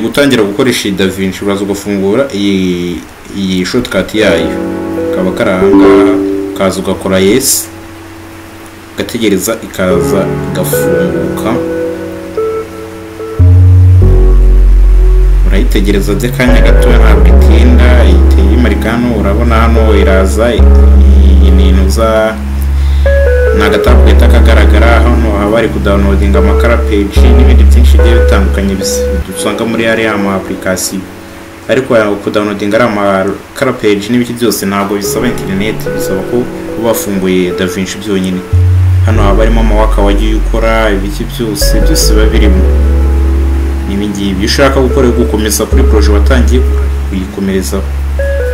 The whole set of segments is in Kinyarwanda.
gutangira gukoresha DaVinci uraza ugafungura iyi shortcut yayo kaba karanga kaza ugakora yes gategereza ikaza gafunguka urayitegereza by'akanya gato ntabwo itinda iteye imarikano urabona hano iraza inintuza nagatabu geta kagaragara hano habari kudownloadinga amakara page n'ibindi byinshi bigiye bitandukanye dusanga muri area ama application ariko kudownloadinga ari amakara page n'ibiki byose ntabwo bisaba internet bisaba ko ubafunguye DaVinci byonyine hano habarimo amawaka wagiye ukora ibiki byose biba birimo n'ibingibi ushaka gukora gukomeza kuri project watangiye kuyikomereza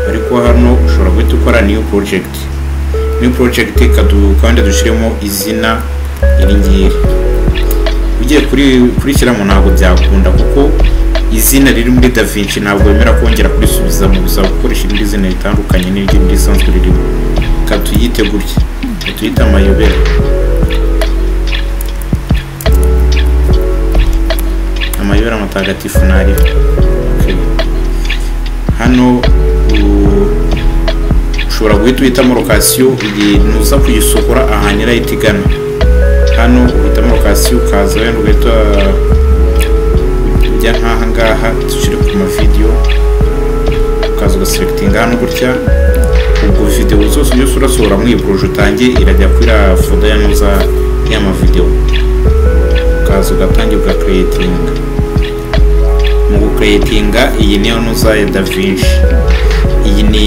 ariko hano ushobora guhita ukora new project kandi dushiremo izina iringiri ugiye kurikiramo ntabwo byakunda kuko izina riri muri DaVinci ntabwo bemera kongera kurisubiza mu bisaba gukoresha irindi zina ritandukanye n'iryo risanzwe ririmo katuyite gutya katuyita amayobera matagatifu nari hano ushobora guhita uhitamo location nuza kuyisohora ahantu irahita igana hano uhitamo location ukaza wenda ugahita ujya nk'aha ngaha dushire ku mavideo ukaza ugaselectinga hano gutya ubwo video zose yose urasohora muri project utangiye irajya kuri folder yanuza y'amavideo ukaza ugatangira ugacreatinga mu creatinga iyi niyo nuza ya DaVinci iyi ni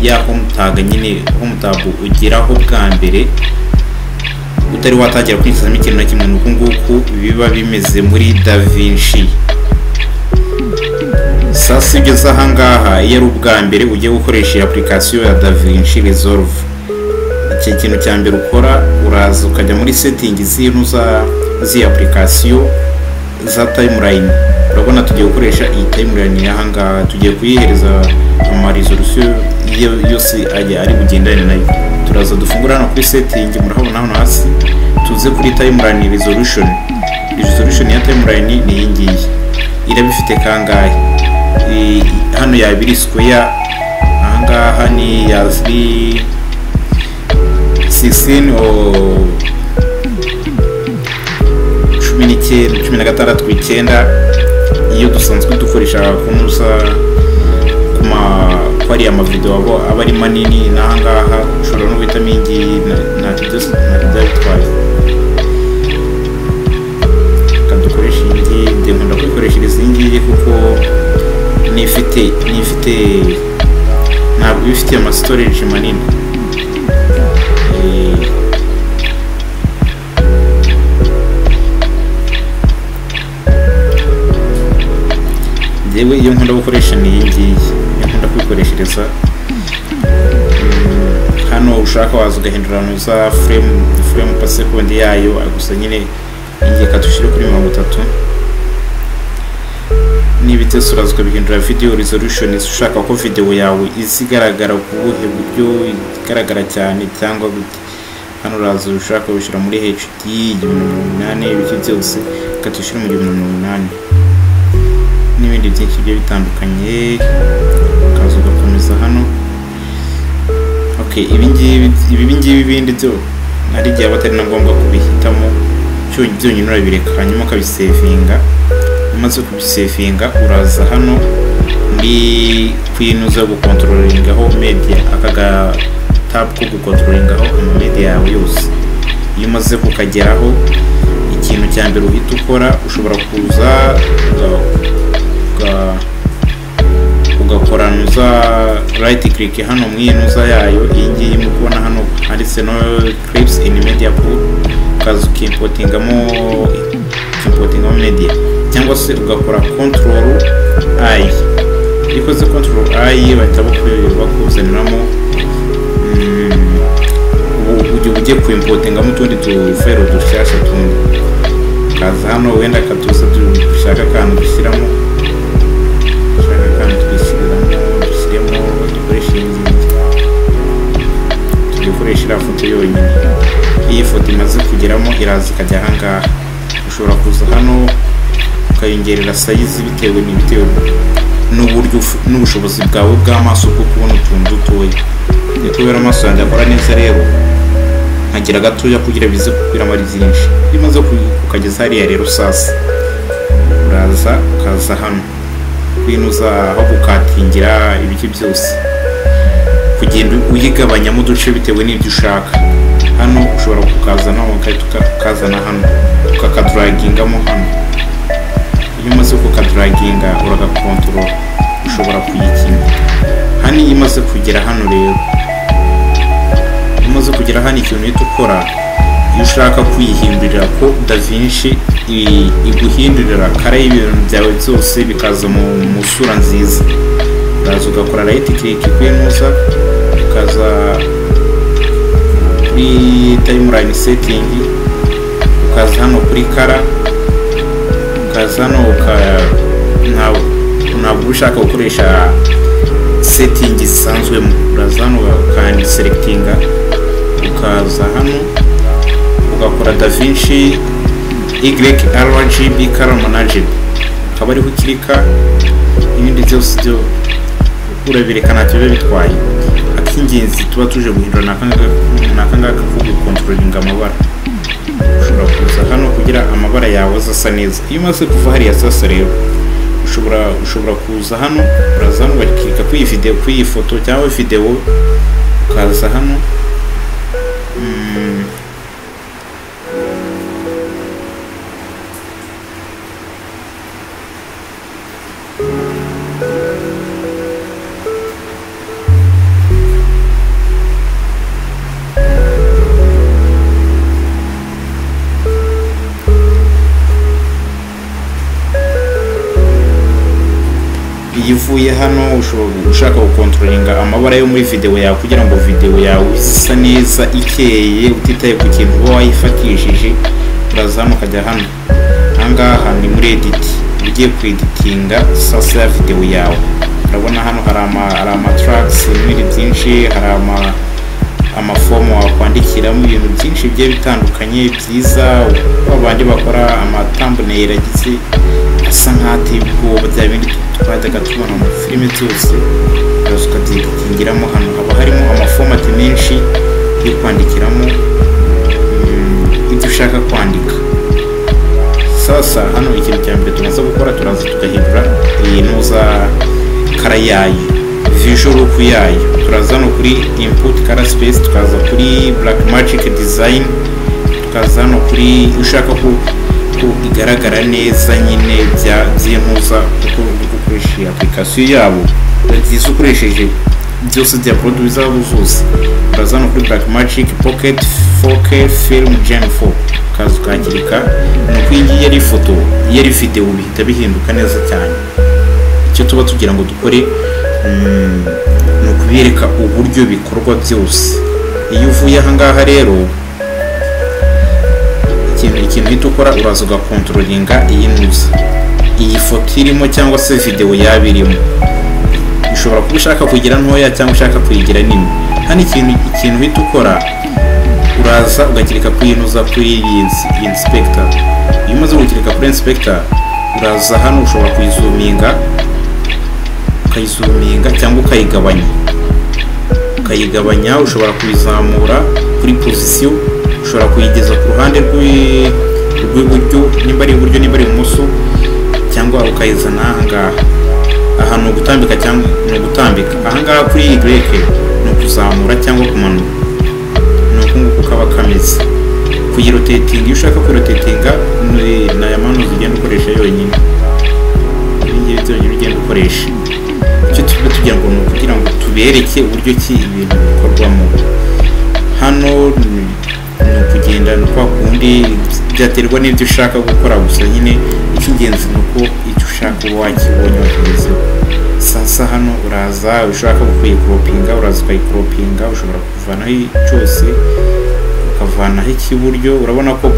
ya home tag nyine home tab ugiraho bwa mbere utari watangira kwinjizamo ikintu na kimwe nuko nguko biba bimeze muri DaVinci sasa ugeze aha ngaha iyo ari ubwa mbere ugiye gukoresha application ya DaVinci Resolve iki kintu cya mbere ukora uraza ukajya muri settings z'inuza application za timeline urabona tugiye gukoresha iyi timeline y'aha ngaha tugiye kuyihereza ama resolution yose ari bugendane nayo turaza dufungura hano kuri setting murahabona hano hasi tuze kuri timeline resolution ya timeline ni iyi ngiyi irabifite kangahe hano ya 2 square aha ngaha ni ya 16 o 16 9 iyo dusanzwe dukoresha kunusa kwari amavideo aba ari manini n'aha ngaha ushobora no guhitamo ingi na byose bitwaye kadukoresha ingi ndekunda kwikoreshereza ingi kuko nifite ntabwo bifite ama storage manini yewe iyo nkunda gukoresha ni iyi ngiyi nkunda kwikoreshereza hano ushaka waza ugahindura nuza frame per second yayo gusa nyine ingiye katushire kuri 30 n'ibitese uraza ukabihindura video resolution ushaka ko video yawe izigaragara ku buhe buryo igaragara cyane cyangwa gute hano uraza ushaka gushyira muri HD 1080 ibiki byose katushire mu 1080 n'ibindi byinshi byo bitandukanye kazo gakomeza hano ibi ngibi bindi byo ari gihe batari na ngombwa kubihitamo byonyine urabireka hanyuma kabisevinga umaze kubisevinga uraza hano muri kwinuza gukontrolingaho media akaga tab ko gukontrolingaho media yawe yose iyo umaze kukageraho ikintu cya mbere uhita ukora ushobora kuza ugakora nuza right click hano mwinuza yayo iyi ngiyi mu kubona hano handitse no clips in media pool ukaza ukimportingamo media cyangwa se ugakora control I ikoze control I bahita bakuzaniramo ugiye kuimportingamo utundi tufero dushyashya tundi kaza hano wenda katuza dushaka akantu dushyiramo tukoresha foto yonyine iyi foto imaze kugeramo iraza ikajya aha ngaha ushobora kuza hano ukayongerera size bitewe n'uburyo n'ubushobozi bwawe bw'amaso bwo kubona utuntu dutoya. Ni kubera amaso yanjye akora neza rero nkagira gatoya kugira bize kukwiramo ari byinshi. Bimaze kukageza hariya rero sasa uraza ukaza hano kwinuza aho gukatingira ibiki byose, kugenda uyigabanyamo uduce bitewe n'ibyo ushaka. Hano ushobora kukazana ukazana hano ukakadragingamo hano. Iyo umaze kukadraginga uragakontorora ushobora kuyikina. Hano iyo imaze kugera hano rero, umaze kugera hano ikintu uhita ukora iyo ushaka kuyihindurira ko DaVinci iguhindurira kare y'ibintu byawe byose bikaza mu sura nziza, uraza ugakora right click kwinuza ukaza kuri timeline setting, ukaza hano kuri kara, ukaza hano ntabwo ushaka gukoresha setting zisanzwemo, uraza hano ukandi selectinga, ukaza hano ugakora DaVinci YRGB Color Manager, ukaba ariho ukirika. Ibindi byose byo urabirekana bibe bitwaye. Akingenzi tuba tuje guhindura nakangaka ko gukontrolinga amabara. Ushobora kuza hano kugira amabara yawe asa neza. Iyo umaze kuva hariya sasa rero ushobora kuza hano, uraza hano ugakirika ku iyi foto cyangwa video, ukaza hano ivuye hano ushaka gukontrolinga amabara yo muri video yawe kugira ngo video yawe isa neza ikeye utitaye ku kintu uba wayifatishije. Uraza hano ukajya hano, ahangaha ni muri edit, ugiye kweditinga sasa ya video yawe. Urabona hano hari ama tracks n'ibindi byinshi, hari amafomo wakwandikiramo ibintu byinshi bigiye bitandukanye byiza. Abandi bakora ama thumbnail agize asa nk'ateye ubwoba, bya bindi twajyaga tubona mu filime zose. Uraza ukaditingiramo hano, haba harimo amafomati menshi yo kwandikiramo ibyo ushaka kwandika. Sasa hano ikintu cya mbere tumaze gukora, turaza tugahindura iyi nuza kara yayo, visual look yayo. Turaza hano kuri input color space, tukaza kuri black magic design, tukaza hano kuri ushaka ko igaragara neza nyine by'intuza kuko gukoresha application yabo byiza ukoresheje byose bya produit zabo zose. Uraza hano kuri black magic pocket 4K film gen 4, kaza ukakirika. Nuko iyi yari foto yari video bihita bihinduka neza cyane. Icyo tuba tugira ngo dukore no kubereka uburyo bikorwa byose. Iyo uvuye ahangaha rero ikintu hita ukora, uraza ugakontrolinga iyi foto irimo cyangwa se video yabirimo. Ushobora kuba ushaka kugira ntoya cyangwa ushaka kuyigira nini. Hano ikintu hita ukora, uraza ugakirika kuyinuza kuri inspector. Iyo umaze gukirika kuri inspector, uraza hano ushobora ukayizuminga cyangwa ukayigabanya. Ushobora kuyizamura kuri position, ushobora kuyigeza ku ruhande rw'iburyo, nimba ari iburyo nimba ari ibumoso, cyangwa ukayizana ahangaha. Aha ni ugutambika cyangwa ni ugutambika. Ahangaha kuri Y ni ukuzamura cyangwa kumanura. Ni uku nguku kaba kameze. Kuyirotatinga, iyo ushaka kuyirotatinga ni aya mano zigenda ukoresha yonyine. Ibingibi byonyine ugenda ukoresha. Icyo tugira ngo ni ukugira ngo tubereke uburyo ki ibintu bikorwamo. Hano ni ukugenda no kwa kundi byaterwa n'ibyo ushaka gukora, gusa nyine icy'ingenzi ni uko icyo ushaka uba wakibonye wakigezeho. Sasa hano uraza ushaka kuyikropinga, uraza ukayikropinga. Ushobora kuvanaho cyose ukavanaho ikiburyo. Urabona ko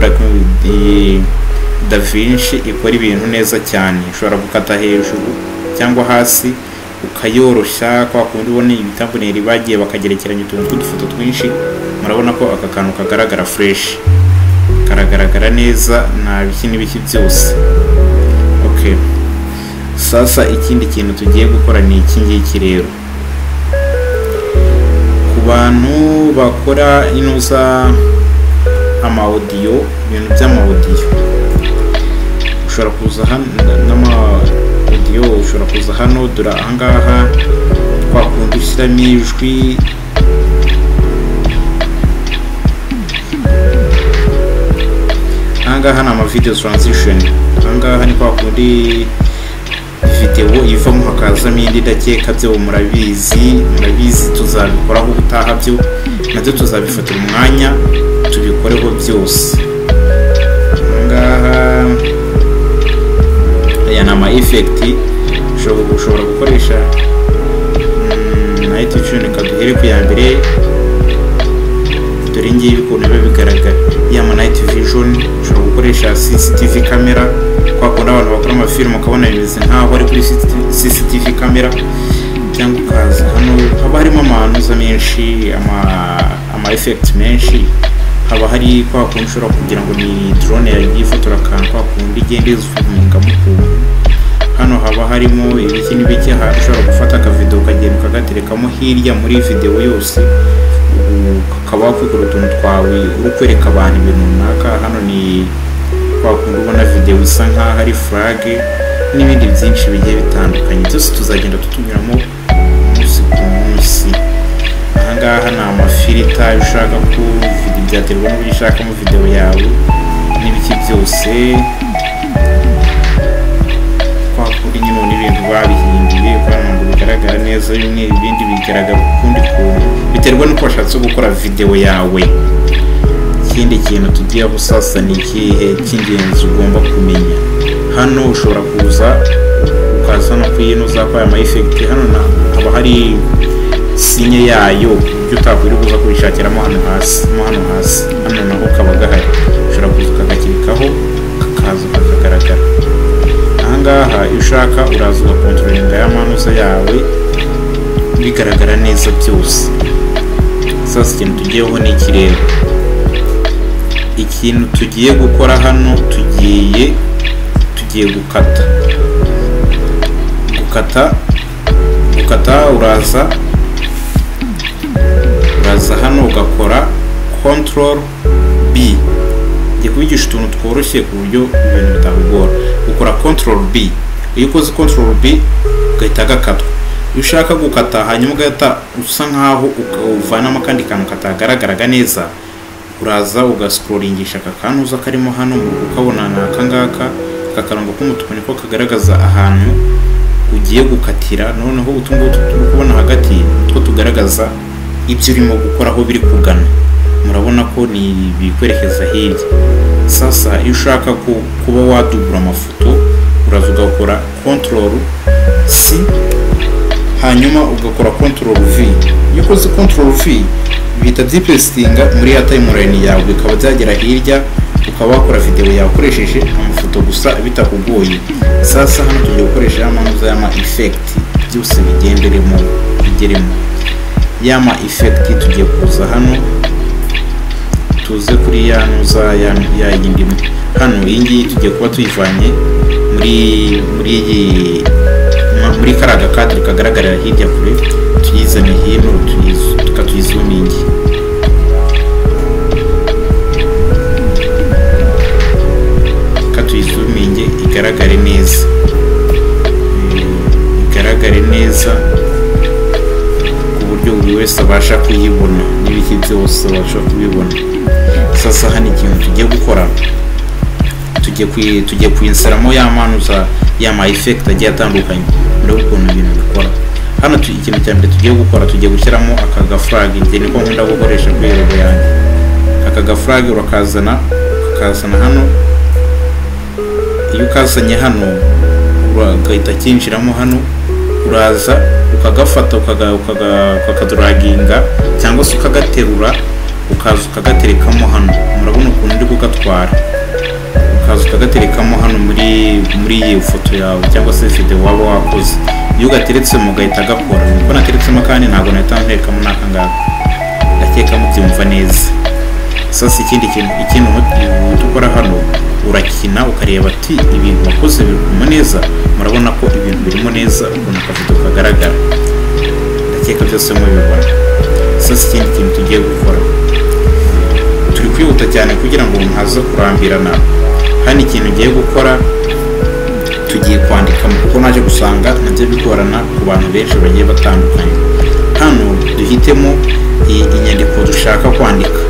DaVinci ikora ibintu neza cyane. Ushobora gukata hejuru cyangwa hasi ukayoroshya, kwa kundi ubona ibitambuneri bagiye bakagerekeranya utuntu tw'udufoto twinshi. Murabona ko aka kantu kagaragara fresh, karagaragara neza, nta biki n'ibiki byose. Okay, sasa ikindi kintu tugiye gukora ni iki ngiki rero. Ku bantu bakora inuza ama audio, ibintu by'ama audio, ushobora kuza hano n'ama audio, ushobora kuza hano dura ahangaha twakunda ushyiramo ijwi. Ahangaha ni ama video transition, ahangaha ni kwa kundi video ivamo hakazamo indi ndakeka byo murabizi tuzabikoraho ubutaha, byo nabyo tuzabifatira umwanya tubikoreho byose. Ahangaha aya ni ama effect ushobora gukoresha night vision. Kaduhere ku ya mbere, dore ngiye ukuntu biba bigaragara. Yama night vision ushobora gukoresha CCTV camera, kwa kundi abantu bakora amafilm ukabona bimeze nkaho ari kuri CCTV camera. Cyangwa ukaza hano haba harimo amanuza menshi, ama effect menshi. Haba hari kwa kundi ushobora kugira ngo ni drone yagiye ifotora akantu kwa kundi igende izuminga mu kuntu. Hano haba harimo ibiki n'ibiki, ushobora gufata akavideo ukagenda ukagaterekamo hirya muri video yose, ukaba wakwigura utuntu twawe uri kwereka abantu ibintu runaka. Hano ni kwa kundi ubona video isa nkaho ari flag n'ibindi byinshi bigiye bitandukanye, byose tuzagenda tutunyuramo umunsi ku munsi. Ahangaha ni amafilita ushaka ko video byaterwa n'uburyo ushaka mu video yawe n'ibiki byose. Kwa kundi nyine n'ibintu babihinduye kugira ngo bigaragara neza, bimwe ibindi bigaragara ukundi kuntu biterwa n'uko washatse gukora video yawe. Ikindi kintu tugiyeho sasa ni ikihe cy'ingenzi ugomba kumenya. Hano ushobora kuza ukaza no kwinuza kwa ama effect. Hano haba hari sinye yayo ibyo utakwiri kuza kubishakiramo hano hasi, hano naho kaba gahari. Ushobora kuza ukagakirikaho kakaza kakagaragara. Ahangaha iyo ushaka uraza ugakontrolinga ya manuza yawe bigaragara neza byose. Sasa ikintu tugiyeho ni ikirere. Ikintu tugiye gukora hano, tugiye gukata. Uraza hano ugakora control B. Ngiye kubigisha utuntu tworoshye ku buryo ibintu bitakugora. Ukora control B, iyo ukoze control B ugahita gakatwa. Iyo ushaka gukata hanyuma ugahita usa nkaho uvanamo kandi kantu katagaragaraga neza, uraza ugascrollingisha akakantu uza karimo hano ukabona nakangaka kakarango k'umutuku niko kagaragaza ahantu ugiye gukatira. Noneho utungo turi kubona hagati two tugaragaza ibyo urimo gukora aho biri kugana. Murabona ko ni bikwerekeza hirya. Sasa iyo ushaka kuba wadubura amafoto uraza ugakora control C hanyuma ugakora control V. Iyo ukoze control V bihita byipestinga muri ya timeline yawe, bikaba byagera hirya ukaba wakora video yawe ukoresheje amafoto gusa bitakugoye. Sasa hano tugiye gukoresha amanuza y'ama effect byose bigeremo y'ama effect. Tugiye kuza hano tuze kuri ya nuza ya yindi hano. Iyi ngiyi tugiye kuba tuyivanye muri karaga kadri kagaragarira hirya kure, tuyizane hino tukatuyizumingi. Katuyizumingi igaragare neza ku buryo buri wese abasha kuyibona n'ibiki byose abasha kubibona. Sasa hano ikintu tugiye gukora, tugiye kwinseramo ya manuza y'ama effect agiye atandukanye. Ndabona ukuntu ibintu bikora. Hano ikintu cya mbere tugiye gukora, tugiye gushyiramo aka flag. Ngiye niko nkunda gukoresha kuri logo yanjye. Aka flag urakazana hano. Iyo ukazanye hano uragahita kinjiramo hano, uraza ukagafata ukakadraginga cyangwa se ukagaterura ukaza ukagaterekamo hano. Murabona ukuntu ndi kugatwara. Ukaza ukagaterekamo hano muri iyi foto yawe cyangwa se video waba wakoze. Iyo ugateretsemo ugahita gakora. Niko nateretsemo kandi ntabwo nahita nterekamo n'akangaka. Ndakeka mubyumva neza. sasa ikindi kintu dukora hano urakina ukareba ati ibintu wakoze birimo neza, murabona ko ibintu birimo neza ubona akavudo kagaragara, ndakeka byose mubibona. Sasa ikindi kintu tugiye gukora, turi kwihuta cyane kugira ngo ntaza kurambirana. Hano ikintu ugiye gukora, tugiye kwandika kuko naje gusanga nabyo bigorana ku bantu benshi bagiye batandukanye. Hano duhitemo inyandiko dushaka kwandika,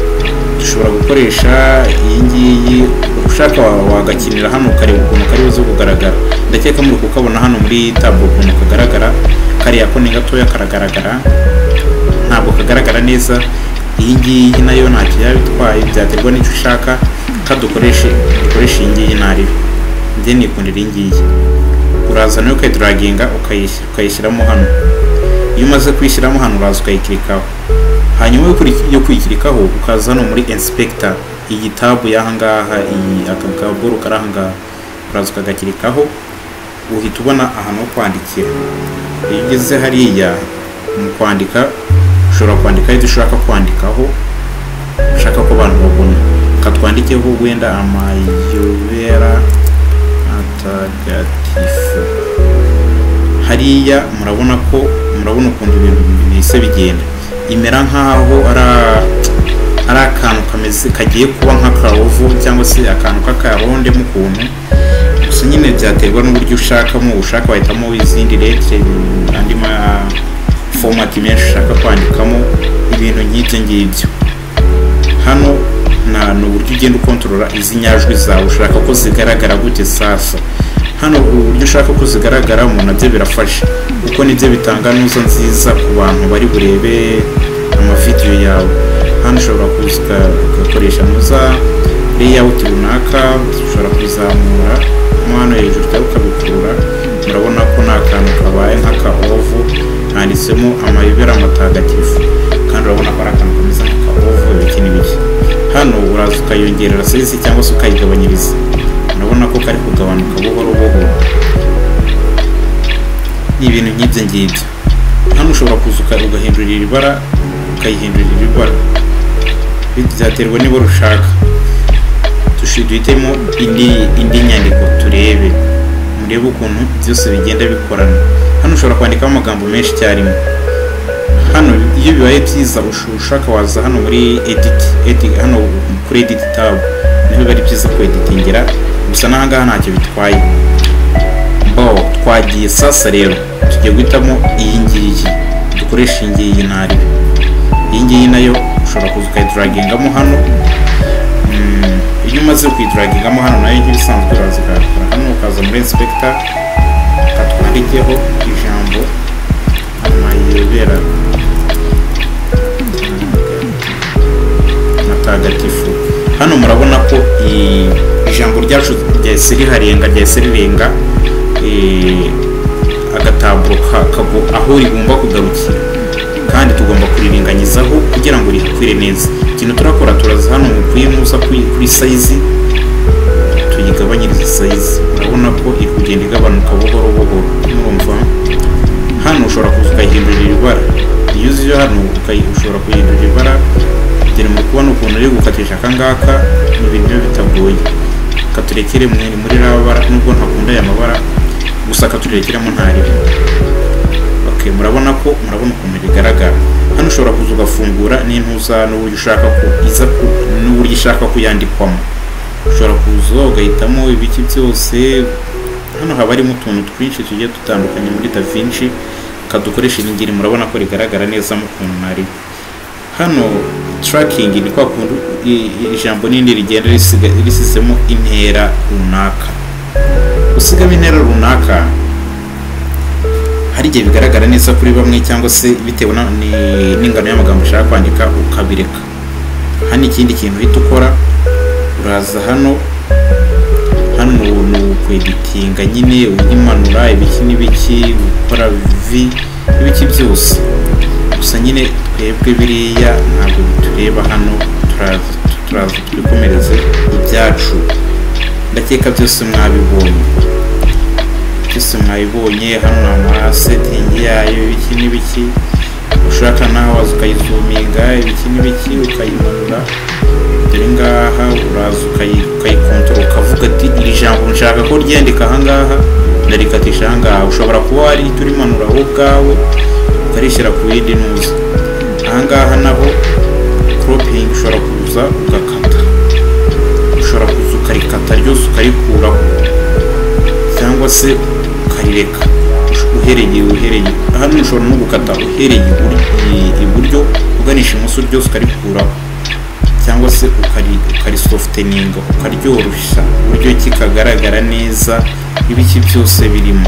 dushobora gukoresha iyi ngiyi, ushaka wagakinira hano ukareba ukuntu kari buze kugaragara. Ndakeka muri kukabona hano muri tableau ukuntu kagaragara, kariya ko ni gatoya karagaragara, ntabwo kagaragara neza. Iyi ngiyi nayo ntacyo yabitwaye, byaterwa n'icyo ushaka, kadukoreshe iyi ngiyi naribi. Njye nikundira iyi ngiyi, uraza nayo ukayidraginga ukayishyiramo hano. Iyo umaze kuyishyiramo hano uraza ukayikirikaho, hanyuma yo kuyikirikaho ukaza hano muri inspector, iyi tab y'ahangaha, iyi akaboro karahangaha, uraza ukagakirikaho, uhita ubona ahantu ho kwandikira. Iyo ugeze hariya mu kwandika, ushobora kwandika ibyo ushaka kwandikaho, ushaka ko abantu babona. Katwandikeho wenda amayobera atagatifu. Hariya murabona ukuntu ibintu bise bigenda, imera nkaho ari akantu kameze kagiye kuba nk'akarovu cyangwa se akantu k'akaronde mu kuntu. Gusa nyine byaterwa n'uburyo ushakamo, ushaka wahitamo izindi lettre, andi format menshi ushaka kwandikamo ibintu nk'ibyo ngibyo. Hano n'uburyo ugenda ukontorora izi nyajwi zawe, ushaka ko zigaragara gute. Sasa hano uburyo ushaka ko zigaragara nabyo birafasha, kuko nibyo bitanga nuza nziza ku bantu bari burebe amavideo yawe. Hano ushobora kugakoresha nuza layout runaka, ushobora kuzamura hano hejuru cyangwa ukabikura. Murabona ko nta kantu kabaye nk'akaovu, handitsemo amayobera matagatifu, kandi urabona ko ari akantu kameze nk'akaovu ibiki n'ibiki. Hano uraza ukayongerera size cyangwa se ukayigabanyiriza, urabona ko kari kugabanuka buhoro buhoro. Ni ibintu nk'ibyo ngibyo. Hano ushobora kuza ugahindurira ibara, ukayihindurira ibara, byaterwa n'ibara ushaka. Duhitemo indi nyandiko turebe, murebe ukuntu byose bigenda bikorana. Hano ushobora kwandikaho amagambo menshi cyarimo. Hano iyo bibaye byiza ushaka waza hano muri edit, hano kuri edit tab niho bari byiza ku editingira. Gusa n'ahangaha ntacyo bitwaye. Twagiye sasa rero tugiye guhitamo iyi ngiyi, dukoresha iyi ngiyi nari. Iyi ngiyi nayo ushobora kuza ukayidragingamo hano. Iyo umaze kuyidragingamo hano nayo nk'ibisanzwe uraza ukakora hano, ukaza muri inspector, ukatwandikeho ijambo amayobera matagatifu. Hano murabona ko ijambo ryacu ryahise rirenga agataburo kago aho rigomba kugarukira, kandi tugomba kuriringanyizaho kugira ngo rihakwire neza. Ikintu turakora, turaza hano mu kuyimuza kuri size, tuyigabanyiriza size. Murabona ko iri kugenda igabanuka buhoro buhoro. Murumva hano ushobora kuza ukayihindurira ibara. Iyo uzi hano ushobora kuyihindurira ibara, kugira ngo kubona ukuntu uri gukatisha akangaka n'ibintu bitagoye. Katurekere muri rabara, nubwo ntakunda aya mabara, gusa katurekeremo ntaribi. Okay, murabona ukuntu bigaragara. Hano ushobora kuza ugafungura n'intuza n'uburyo ushaka ko iza n'uburyo ushaka kuyandikwamo. Ushobora kuza ugahitamo ibiki byose. Hano haba harimo utuntu twinshi tugiye dutandukanye muri DaVinci, kadukoresha ingiri. Murabona ko rigaragara neza mu kuntu nari. Hano tracking ni kwa kuntu ijambo nindi rigenda risizemo intera runaka. Usigamo intera runaka, hari igihe bigaragara neza kuri bamwe, cyangwa se bitewe n'ingano y'amagambo ushaka kwandika ukabireka. Hano ikindi kintu uhita ukora, uraza hano ni ukweditinga nyine, uyimanura ibiki n'ibiki, gukora ibiki byose. Gusa nyine twebwe biriya ntabwo bitureba. Hano turaza twikomereze ibyacu. Ndakeka byose mwabibonye. Hano ama setting yayo ibiki n'ibiki, ushaka nawe waza ukayizuminga ibiki n'ibiki, ukayimanura. dore ngaha uraza ukayikontorora ukavuga ati iri jambo nshaka ko ryandika ahangaha ndarikatisha ahangaha. Ushobora kuba wari turimanura wowe ubwawe ukarishyira ku yindi ntuza. Ahangaha naho cropping ushobora kuza ugakata, ushobora kuza ukarikata ryose ukarikuraho cyangwa se ukarireka uhereye. Hano ushobora no gukata uhereye iburyo uganisha imoso ryose ukarikuraho cyangwa se ukarisofteninga ukaryoroshya uburyo kikagaragara neza ibiki byose birimo.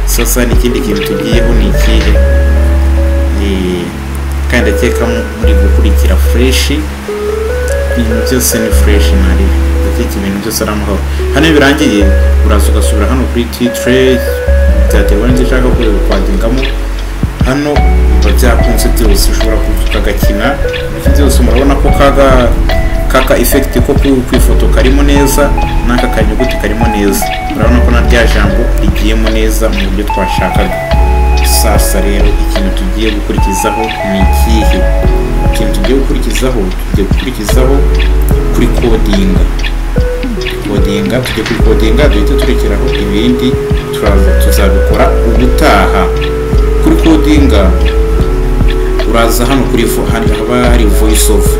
Sasa n'ikindi kintu tugiyeho ni ikihe, kandi ndakeka muri gukurikira fresh, ibintu byose ni fresh nari ndakeka ibintu byose ari amahoro. Hano birangiye uraza ugasubira hano kuri titre byaterwa n'icyo ushaka kwadingamo. Hano biba byakunze byose, ushobora ukagakina byose. Murabona ko kaka effect ko kwifoto karimo neza n'aka kanyuguti karimo neza. Murabona ko na rya jambo rigiyemo neza mu buryo twashakaga. Sasa rero ikintu tugiye gukurikizaho ni ikihe? Ikintu tugiye gukurikizaho kuri codinga. Tugiye kuri codinga duhita turekeraho, ibindi tuzabikora ubutaha. Kuri codinga uraza hano kuri haba hari voice over.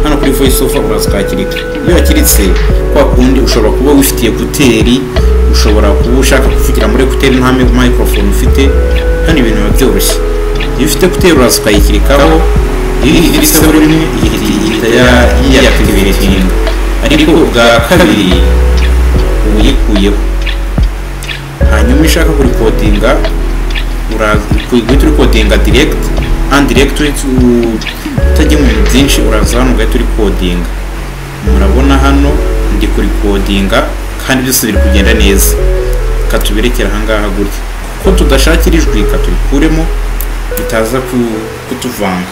Hano kuri voice over uraza ukakirika. Iyo wakiritse kwa kundi ushobora kuba wifitiye ekuteri, ushobora kuba ushaka kuvugira muri ekuteri nta microphone ufite. Hano ibintu biba byoroshye. Iyo ufite ekuteri uraza ukayikirikaho, iyo ihiritseho rimwe ihita yiyactivating, ariko bwa kabiri uyikuyeho. Hanyuma ishaka kuri codinga uraza kuri codinga direct and direct utajya mu bintu byinshi. Uraza hano ugahita uri codinga. Murabona hano ndi kuri codinga kandi byose biri kugenda neza. Katubirekera ahangaha gutya ko tudashakira ijwi katurikuremo bitaza kutuvanga.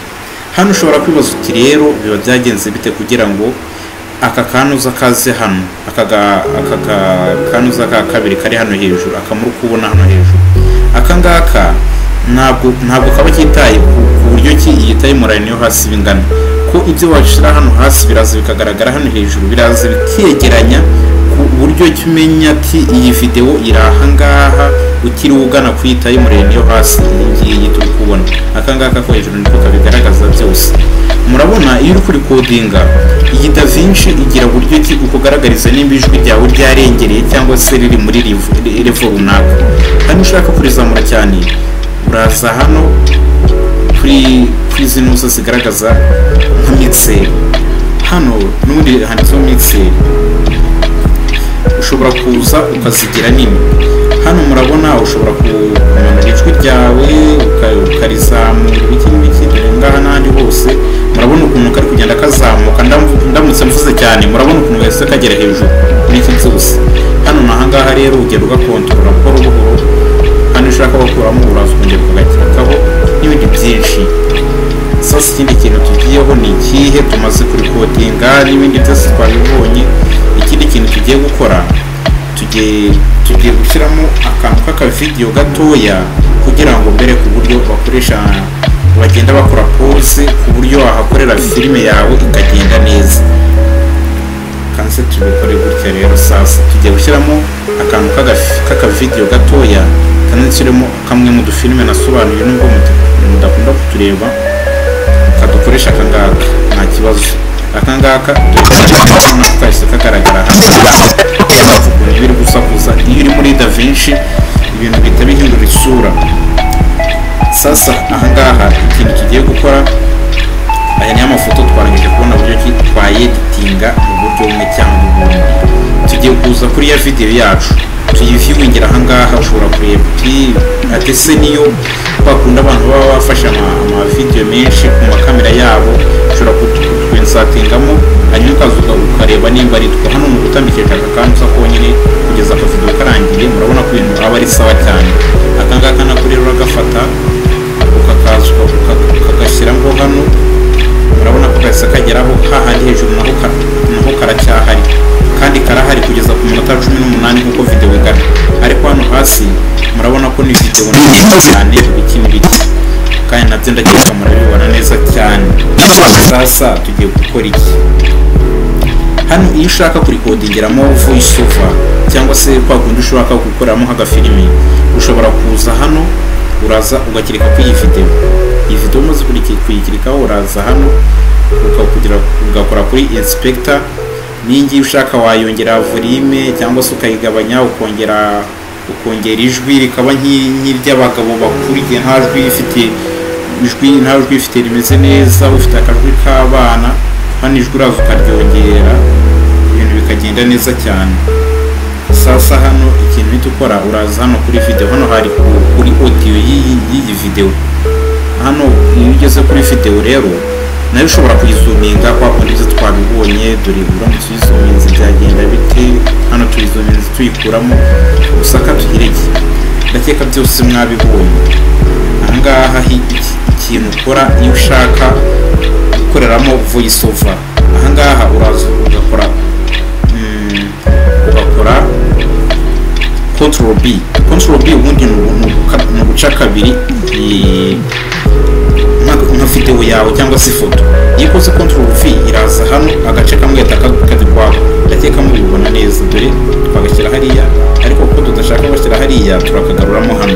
Hano ushobora kwibaza uti rero biba byagenze bite kugira ngo aka kanuza kaze hano, aka kanuza ka kabiri kari hano hejuru, akamuru kubona hano hejuru. Aka ngaka ntabwo kaba kitaye ku buryo ki iyi timeline yo hasi bingana, ko ibyo washira hano hasi biraza bikagaragara hano hejuru, biraza bikegeranya ku buryo kimenya ati iyi video iri ahangaha ukiri ugana ku timeline yo hasi ngiye turi kubona. Aka ngaka ko hejuru niko kabigaragaza byose. Murabona iyo uri kuri codinga iyi DaVinci igira buryo ki ukugaragariza nimba ijwi ryawe ryarengereye cyangwa se riri muri level runaka. Hano ushaka kurizamura cyane uraza hano kuri zino zose zigaragaza nka mixer. Hano n'ubundi handitseho mixer, ushobora kuza ukazigira nini. Hano murabona ushobora kumanura ijwi ryawe ukarizamura ibiki ngaha n'ahandi hose. Murabona ukuntu kari kugenda kazamuka, ndamutse mvuze cyane murabona ukuntu wese kagera hejuru n'iki cyose. Hano nahangaha rero ugenda ugakontorora buhoro buhoro. Hano ushaka gukuramo uraza ukongera ukagakirakaho n'ibindi byinshi. Sasa ikindi kintu tugiyeho ni ikihe? Tumaze kuri codinga n'ibindi byose twabibonye. Ikindi kintu tugiye gukora, tugiye gushyiramo akantu k'akavideo gatoya kugira ngo mbere ku buryo bakoresha bagenda bakora pause, ku buryo wahakorera filime yawe ikagenda neza. Kanse tubikore gutya rero. Sasa tugiye gushyiramo akantu k'akavideo gatoya kanashyiremo kamwe mu dufilime nasobanuye nubwo mudakunda kutureba, kadukoresha akangaka nta kibazo. Akangaka twahise kagaragara hano biri gusakuza. Iyo uri muri DaVinci ibintu bihita bihindura isura. Sasa ahangaha ikintu tugiye gukora, aya ni amafoto twarangije kubona buryo ki twayeditinga mu buryo bumwe cyangwa ubundi. Tugiye kuza kuri ya video yacu tuyiviewingira ahangaha. Ushobora kureba ati se niyo bakunda abantu baba bafashe ama video menshi ku makamera yabo, ushobora kutwinsatingamo hanyuma ukazuka ukareba nimba ari two. Hano mu gutambikira aka kantu konyine kugeza aka video karangiye. Murabona ko ibintu aba ari sawa cyane. Aka ngaka nako rero uragafata ukagashyiraho hano. Murabona ko gahise kageraho hahandi hejuru naho karacyahari kandi karahari kugeza ku minota 18 nk'uko video igana. Ariko hano hasi murabona ko ni video nziza cyane biki kandi nabyo ndakeka murabibona neza cyane. Sasa tugiye gukora iki? hano iyo ushaka kurikodingeramo voice over cyangwa se kwa kundi ushaka gukoramo nk'agafilimi ushobora kuza hano uraza ugakirika kuri iyi video umaze kuyikirikaho uraza hano ugakora kuri inspector ningi ushaka wayongera volume cyangwa se ukayigabanya ukongera ijwi rikaba nk'iry'abagabo bakuriye nta jwi ifite rimeze neza ufite akajwi k'abana hano ijwi uraza ukaryongera ibintu bikagenda neza cyane. Sasa hano ikintu bita ukora uraza hano kuri video hano hari kuri audio y'iyi video hano iyo ugeze kuri video rero nayo ushobora kuyizuminga kwa kundi twabibonye dore uramutse uyizuminze byagenda bite hano tuyizuminze tuyikuramo gusa katugireke ndakeka byose mwabibonye. Ahangaha ikintu ukora iyo ushaka gukoreramo voice over ahangaha uraza ugakora Control B ubundi ni uguca kabiri nka video yawe cyangwa se ifoto. Iyo ukoze Control V iraza hano agace kamwe kadi kwako ndakeka mubibona neza dore twagashyira hariya ariko kuko tudashaka bashyira hariya turakagaruramo hano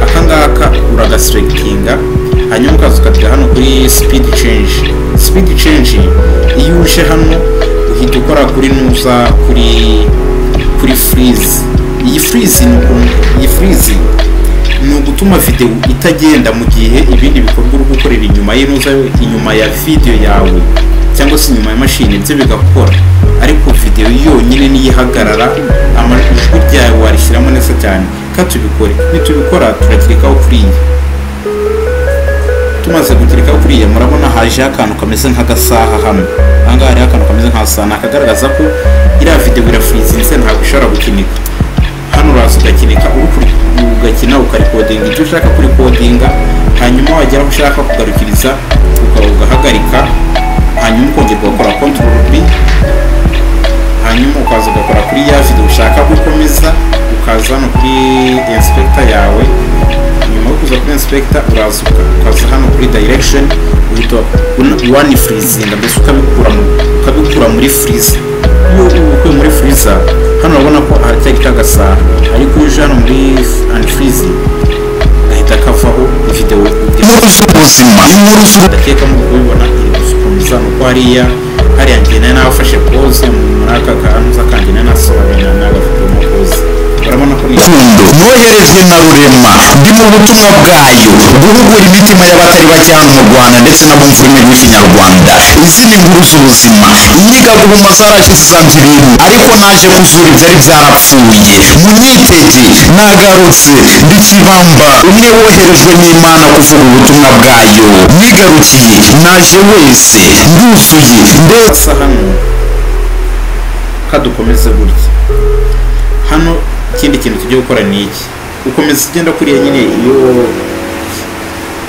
akangaka uragaselectinga hanyuma ukaza ukatira hano kuri speed change iyo uje hano uhita ukora kuri nuza kuri freeze. Iyi freeze ni ugutuma video itagenda mu gihe ibindi bikorwa uri gukorera inyuma ya video yawe cyangwa se inyuma ya machine byo bigakora ariko video yonyine niyihagarara amajwi ryawe warishyiramo neza cyane. Nitubikora turakirikaho kuriya tumaze gukirikaho kuriya murabona haje akantu kameze nk'agasaha hano ahangaha hari akantu kameze nk'agasaha nakagaragaza ko iriya video irafreezinze ntabwo ishobora gukinika. Hano uraza ugakinika ugakina ukarikodinga ibyo ushaka kurikodinga hanyuma wagera aho ushaka kugarukiriza ugahagarika hanyuma ukongera ugakora Control B hanyuma ukaza ugakora kuri ya video ushaka gukomeza ukaza hano kuri inspector yawe. Nyuma yo kuza kuri inspector uraza ukaza hano kuri direction uhita one freezing mbese ukabikura muri freezer. Iyo ukuye muri freezer hano urabona ko aracyagita agasaha ariko uje hano muri unfreeze gahita kavaho video ubuzima ndakeka mu kubibona iri gusukomeza nuko hariya ngene nafashe pause muri aka kantu zakangene nasobanya n'agafitemo pause urabona ko noherejwe na Rurema ndi mu butumwa bwayo guhugura imitima y'abatari bake hano mu Rwanda ndetse n'abumva ururimi rw'ikinyarwanda. Izi ni inkuru z'ubuzima inyiga guhuma zarashize izanze ibintu ariko naje kuzura ibyari byarapfuye munyitege nagarutse ndi Kibamba umwe woherejwe n'Imana kuvuga ubutumwa bwayo mwigarukiye naje wese nduzuye ndetse hano kadukomeze gutya. Hano ikindi kintu tugiye gukora ni iki ukomeza ugenda kuri nyine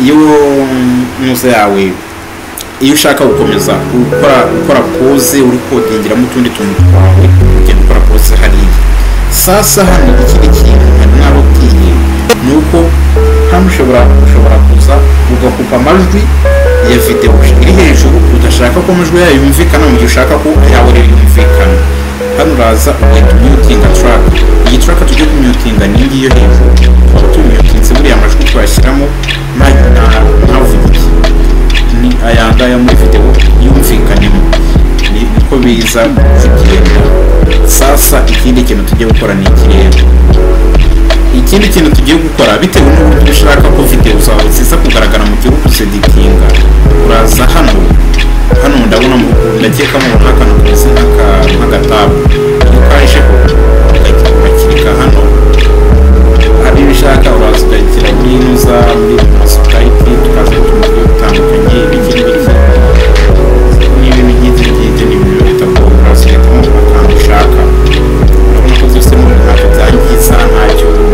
iyo nuza yawe iyo ushaka gukomeza ukora pause uri kodingiramo utundi tuntu twawe ugenda ukora pause hariya. Sasa hano ikindi kintu nabo kiye nuko hano ushobora kuza ugakupa amajwi ya video iri hejuru udashaka ko amajwi yayo yumvikana mu gihe ushaka ko yawe yumvikana. Hano uraza ugahita mutinga track. Iyi track tujye kumutinga ni ngiyo hejuru twaba tumutinze buriya amajwi twashyiramo ntavugike ni ayangaya muri video yumvikanemo niko biza kugenda. Sasa ikindi kintu tugiye gukora ni ikirere. Ikindi kintu tugiye gukora bitewe n'uburyo ushaka ko video zawe ziza kugaragara mu gihugu editinga uraza hano ndabona mu ndakeka mu akantu kameze nk'agatabu iyo kaje ko ugakirika hano hari bishaka uraza ugakira muri nuza muri Skype tukaza kutumva bitandukanye ibintu nk'ibyo ni ibintu bitagomba uraza akantu ushaka urabona ko byose mu ntacyo byangiza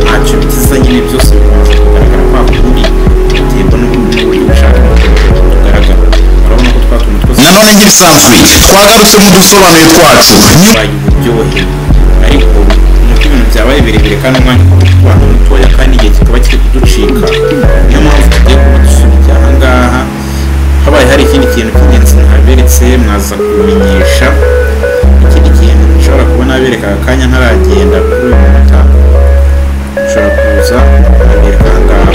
ntacyo bigiza nyine byose bikomeza kugaragara kwa kuri biterwa n'uburyo ushaka kugaragara. Urabona ko twatuntu twose nanone nk'ibisanzwe twagarutse mu dusobanuye twacu bayi uburyohe ariko nuko ibintu byabaye birebire kandi umwanya ukaba mutoya kandi igihe kikaba kiri kuducika. Niyo mpamvu tugiye kubadusubira ahangaha habaye hari ikindi kintu cy'ingenzi ntaberetse mwaza kubimenyesha kanya ntaragenda kuri uyu munota ushobora kuza ukabereka ahangaha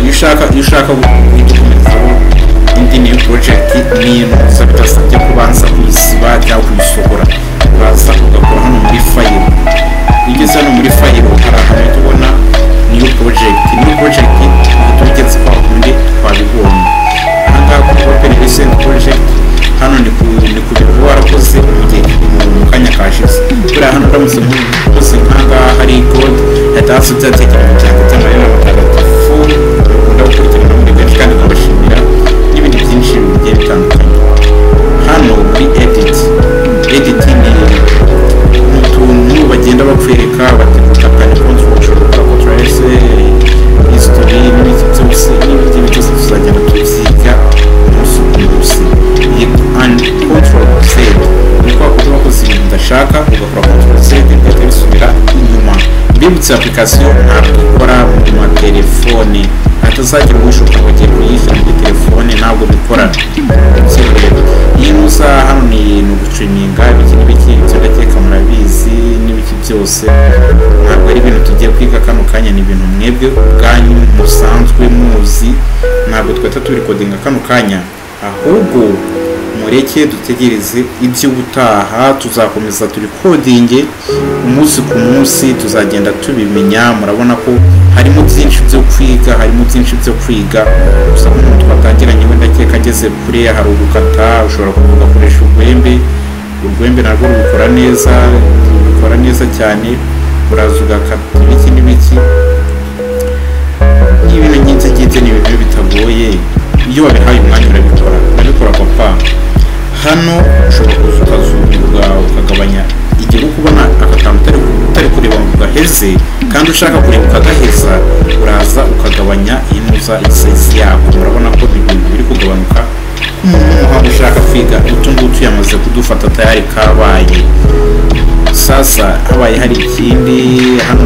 iyo ushaka gukomerezaho indi new project n'ibintu gusa bitasabye kubanza kuyisiba cyangwa kuyisohora uraza ugakora hano muri file ugeze hano muri file hari ahantu tubona new project tubigeze kwa kundi twabibonye ahangaha kuri open recent project hano ni ku bintu warakoze mu kanya kashize kuri hano uramutse mukoze nk'ahangaha hari code hatazi byatekereza cyane cy'amayobera matagatifu ukunda gukurikirana muri benshi kandi ukabashimira n'ibindi byinshi bigiye bitandukanye hano muri edit ni utuntu bagenda bakwereka bategura kandi control control S history n'ibindi byose tuzagenda tubyiga umunsi ku munsi and control Z niko kuba wakoze ibintu udashaka ugakora control Z ugahita bisubira inyuma mbibutse application ntabwo ikora mu matelefone atazagira ubushoboka ngo agiye kuyishyira muri telefone ntabwo bikora iyi nuza hano ni ugucunga ibiki ibyo ndakeka murabizi n'ibiki byose ntabwo ari ibintu tugiye kwiga kano kanya ni ibintu mwebwe ubwanyu musanzwe muzi ntabwo twahita turikodinga kano kanya ahubwo mureke dutegereze iby'ubutaha tuzakomeza turi kodinge umunsi ku munsi tuzagenda tubimenya murabona ko harimo byinshi byo kwiga gusa nk'umuntu twatangiranye wenda ndakeka ageze kure hari ugukata ushobora kugakoresha urwembe narwo rubikora neza cyane uraza ugakata ibiki n'ibiki n'ibintu nk'ibyo ni ibintu bitagoye iyo wabihaye umwanya urabikora papa hano ushobora kuza ukazunguruka ukagabanya igihe ukubona aka kantu utari kureba ngo ugaheze kandi ushaka kureba ukagaheza uraza ukagabanya inuza isize yako murabona ko ibintu biri kugabanuka umuntu ushaka kwiga utungutu yamaze kudufata tayari kabaye sasa habaye hari ikindi hano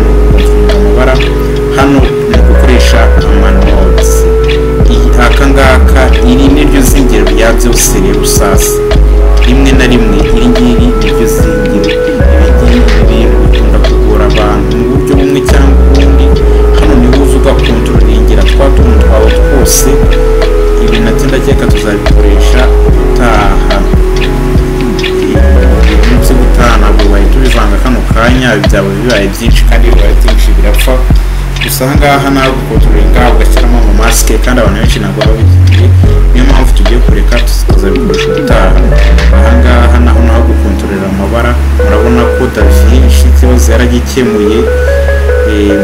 amabara hano ni gukoresha amanotes akangaka iri niryo zingiro rya byose rero sasa rimwe na rimwe iri ngiri niryo zingiro ibintu bikunda kugora abantu mu buryo bumwe cyangwa ubundi hano niho uza ugakontrolingira twa tuntu twawe twose ibi nabyo ndakeka tuzabikoresha utaha ibintu byo gutaha ntabwo bahita tubivanga kano kanya byaba bibaye byinshi kandi bibaye byinshi birapfa gusa ahangaha nawe gukontrolinga ugashyiramo amamasike kandi abantu benshi ntabwo baba bigiye niyo mpamvu tugiye kureka tuzabikoresha ubutaha ahangaha naho gukontorera amabara murabona ko DaVinci ikibazo yaragikemuye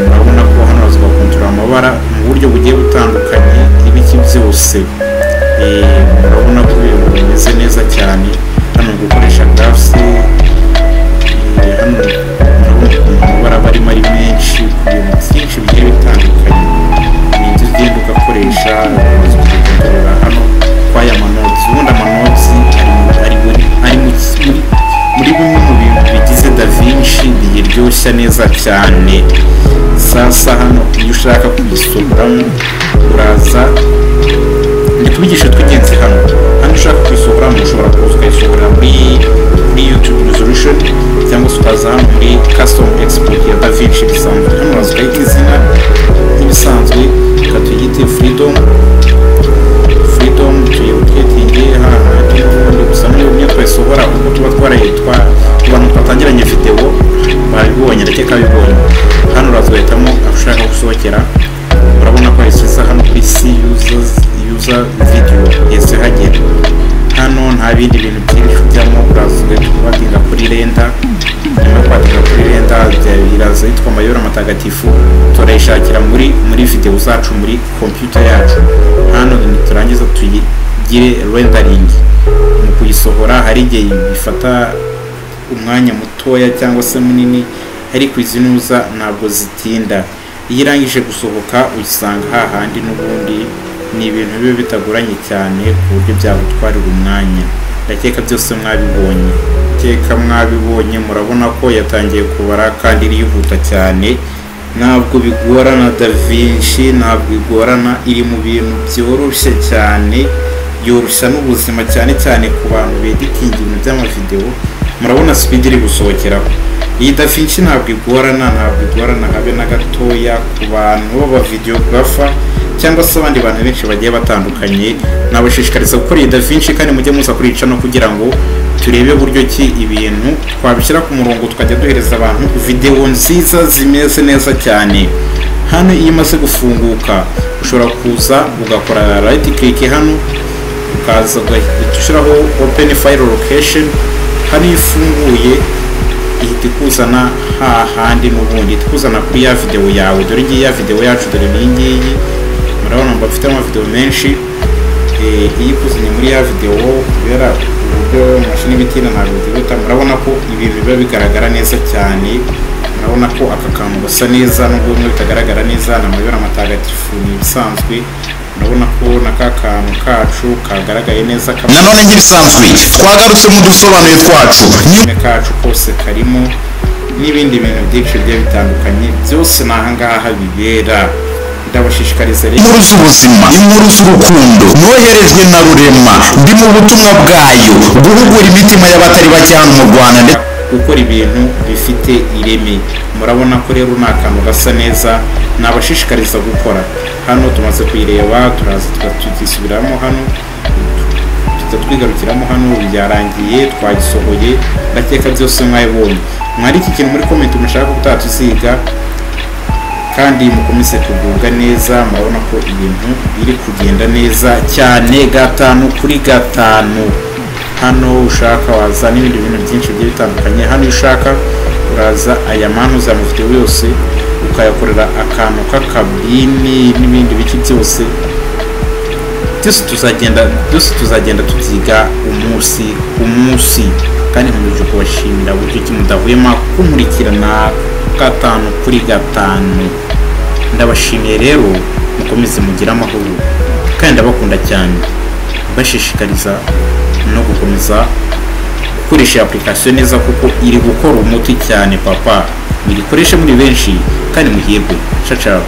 murabona ko hano bazakontorera amabara mu buryo bugiye butandukanye ibiki byose murabona ko ibintu bimeze neza cyane hano gukoresha graphs hano amabara barimo ari menshi ku bintu byinshi bigiye bitandukanye ni inzu ugenda ugakoresha ugakontorera hano kwaya amanotes ubundi amanotes ari muri bimwe mu bintu bigize DaVinci biyiryoshya neza cyane sasa hano iyo ushaka kuyisohoramo uraza ndikubigisha twingenzi hano ushaka kuyisohoramo ushobora kuza ukayisohora muri YouTube resolution cyangwa se ukaza hano muri custom export ya DaVinci bisanzwe hano uraza ukayita izina nk'ibisanzwe ukatuyite freedom tuyewuketinge hano gusa n'uburyo twayisohora kuko tuba twarayitwa ku bantu twatangiranye video babibonye ndakeka bibonye hano uraza ugahitamo aho ushaka gusohokera urabona ko yasize hano kuri user video yese hagera hano nta bindi bintu byinshi ujyamo uraza ugahita kuri renda nyuma yo kwadinga kuri renda iraza yitwa amayobera matagatifu turayishakira muri video zacu muri computer yacu hano turangiza tuyigire rendering mu kuyisohora hari igihe bifata umwanya mutoya cyangwa se munini ariko izinuza ntabwo zitinda iyo irangije gusohoka uyisanga hahandi n'ubundi ni ibintu biba bitagoranye cyane ku buryo byagutwarira umwanya ndakeka byose mwabibonye murabona ko yatangiye kubara kandi irihuta cyane ntabwo bigorana DaVinci ntabwo igorana iri mu bintu byoroshye cyane yoroshya n'ubuzima cyane ku bantu beditinga ibintu by'amavideo murabona speed iri gusohokeraho iyi DaVinci ntabwo igorana habe na gatoya ku bantu b'aba videographer cyangwa se abandi bantu benshi bagiye batandukanye. Nabashishikariza gukora iyi DaVinci kandi mujye muza kurica no kugira ngo turebe buryo ki ibintu twabishyira ku murongo tukajya duhereza abantu video nziza zimeze neza cyane. Hano iyo imaze gufunguka ushobora kuza ugakora right click hano ukaza ugashiraho open file location. Hano ifunguye ihita ikuzana hahandi n'ubundi ikuzana kuri ya video yawe. Dore ngiyi ya video yacu, dore ngiyi murabona mbafite ama video menshi. Iyi ikuzanye muri ya video kubera uburyo mashini bitina ntabwo byihuta. Murabona ko ibintu biba bigaragara neza cyane. Murabona ko aka kantu gasa neza nubwo bitagaragara neza, n'amabara matagatifu bisanzwe. Murabona ko naka kantu kacu kagaragaye neza. Nanone nk'ibisanzwe twagarutse mu dusobanuye twacu nyine kacu kose karimo n'ibindi bintu byinshi bigiye bitandukanye, byose nahangaha bibera. Ndabashishikariza rero inkuru z'ubuzima, inkuru z'urukundo, noherejwe na Rurema, ndi mu butumwa bwayo guhugura imitima y'abatari bake hano mu Rwanda gukora ibintu bifite ireme. Murabona ko rero ni akantu gasa neza, nabashishikariza gukora. Hano tumaze kuyireba, turaza tugisubiramo hano, twigarukiramo hano, byarangiye twagisohoye. Ndakeka byose mwayibonye. Mwari iki kintu muri comment mushaka kutatuziga kandi mukomeze kugubwa neza. Murabona ko ibintu biri kugenda neza cyane 5/5. Hano ushaka waza n'ibindi bintu byinshi bigiye bitandukanye. Hano ushaka uraza aya manu za video yose ukayakorera akantu k'akabini n'ibindi biki byose tuzagenda tubyiga umunsi kandi nkomeje kubashimira buryo ki mudahwema kumurikirana 5/5. Ndabashimiye rero, mukomeze mugire amahoro kandi ndabakunda cyane. Bashishikariza no gukomeza gukoresha application neza kuko iri gukora umuti cyane papa. Muyikoreshe muri benshi kandi muhirwe. Ciao ciao.